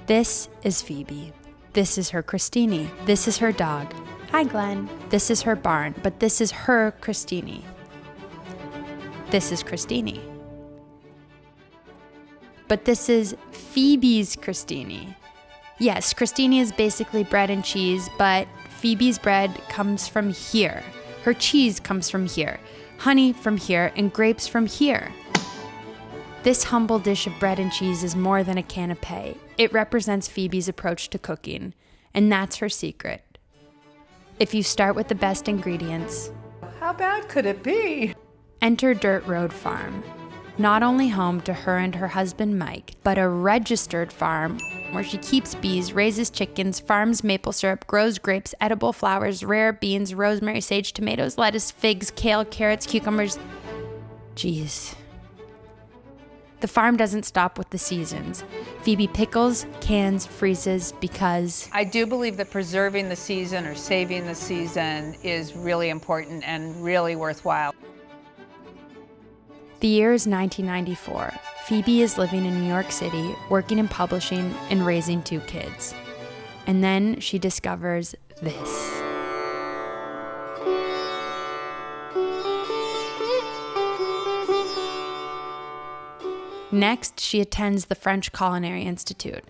This is Phoebe. This is her Crostini. This is her dog. Hi, Glenn. This is her barn, but this is her Crostini. This is Crostini. But this is Phoebe's Crostini. Yes, Crostini is basically bread and cheese, but Phoebe's bread comes from here. Her cheese comes from here. Honey from here, and grapes from here. This humble dish of bread and cheese is more than a canapé. It represents Phoebe's approach to cooking, and that's her secret. If you start with the best ingredients, how bad could it be? Enter Dirt Road Farm. Not only home to her and her husband Mike, but a registered farm where she keeps bees, raises chickens, farms maple syrup, grows grapes, edible flowers, rare beans, rosemary, sage, tomatoes, lettuce, figs, kale, carrots, cucumbers. Jeez. The farm doesn't stop with the seasons. Phoebe pickles, cans, freezes because I do believe that preserving the season or saving the season is really important and really worthwhile. The year is 1994. Phoebe is living in New York City, working in publishing and raising 2 kids. And then she discovers this. Next, she attends the French Culinary Institute.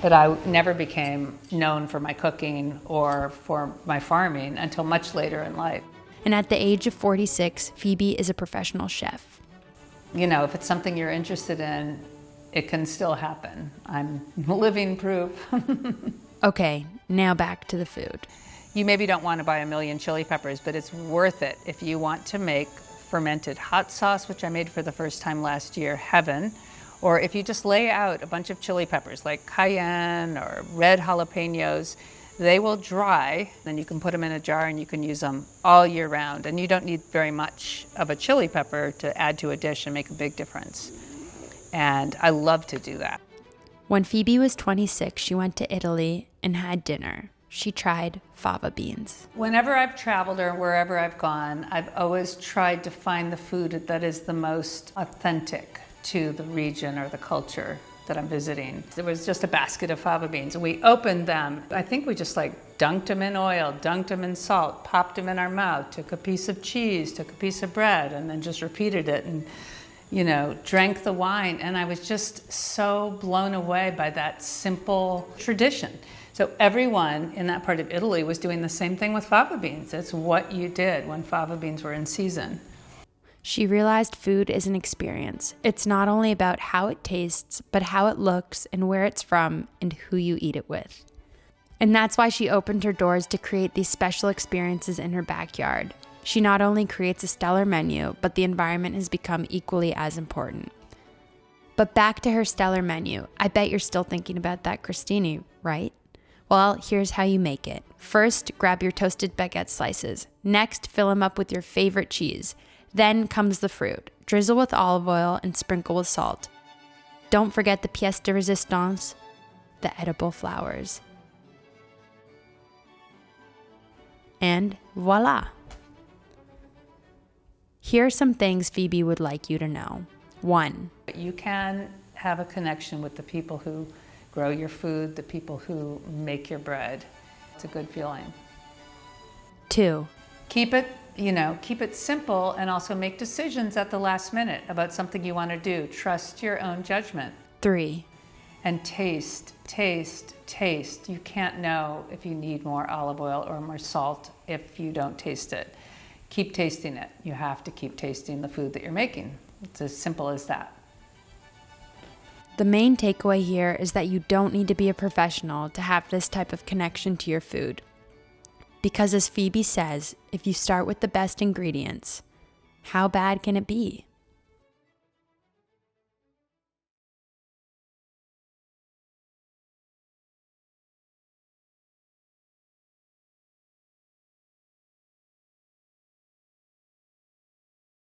But I never became known for my cooking or for my farming until much later in life. And at the age of 46, Phoebe is a professional chef. You know, if it's something you're interested in, it can still happen. I'm living proof. Okay, now back to the food. You maybe don't want to buy a million chili peppers, but it's worth it if you want to make fermented hot sauce, which I made for the first time last year, heaven. Or if you just lay out a bunch of chili peppers like cayenne or red jalapenos, they will dry, then you can put them in a jar and you can use them all year round. And you don't need very much of a chili pepper to add to a dish and make a big difference. And I love to do that. When Phoebe was 26, she went to Italy and had dinner. She tried fava beans. Whenever I've traveled or wherever I've gone, I've always tried to find the food that is the most authentic to the region or the culture that I'm visiting. There was just a basket of fava beans and we opened them. I think we just dunked them in oil, dunked them in salt, popped them in our mouth, took a piece of cheese, took a piece of bread, and then just repeated it and, drank the wine. And I was just so blown away by that simple tradition. So everyone in that part of Italy was doing the same thing with fava beans. It's what you did when fava beans were in season. She realized food is an experience. It's not only about how it tastes, but how it looks and where it's from and who you eat it with. And that's why she opened her doors to create these special experiences in her backyard. She not only creates a stellar menu, but the environment has become equally as important. But back to her stellar menu. I bet you're still thinking about that Crostini, right? Well, here's how you make it. First, grab your toasted baguette slices. Next, fill them up with your favorite cheese. Then comes the fruit. Drizzle with olive oil and sprinkle with salt. Don't forget the pièce de résistance, the edible flowers. And voila! Here are some things Phoebe would like you to know. 1. You can have a connection with the people who grow your food, the people who make your bread. It's a good feeling. 2. Keep it simple and also make decisions at the last minute about something you want to do. Trust your own judgment. 3. And taste. You can't know if you need more olive oil or more salt if you don't taste it. Keep tasting it. You have to keep tasting the food that you're making. It's as simple as that. The main takeaway here is that you don't need to be a professional to have this type of connection to your food. Because as Phoebe says, if you start with the best ingredients, how bad can it be?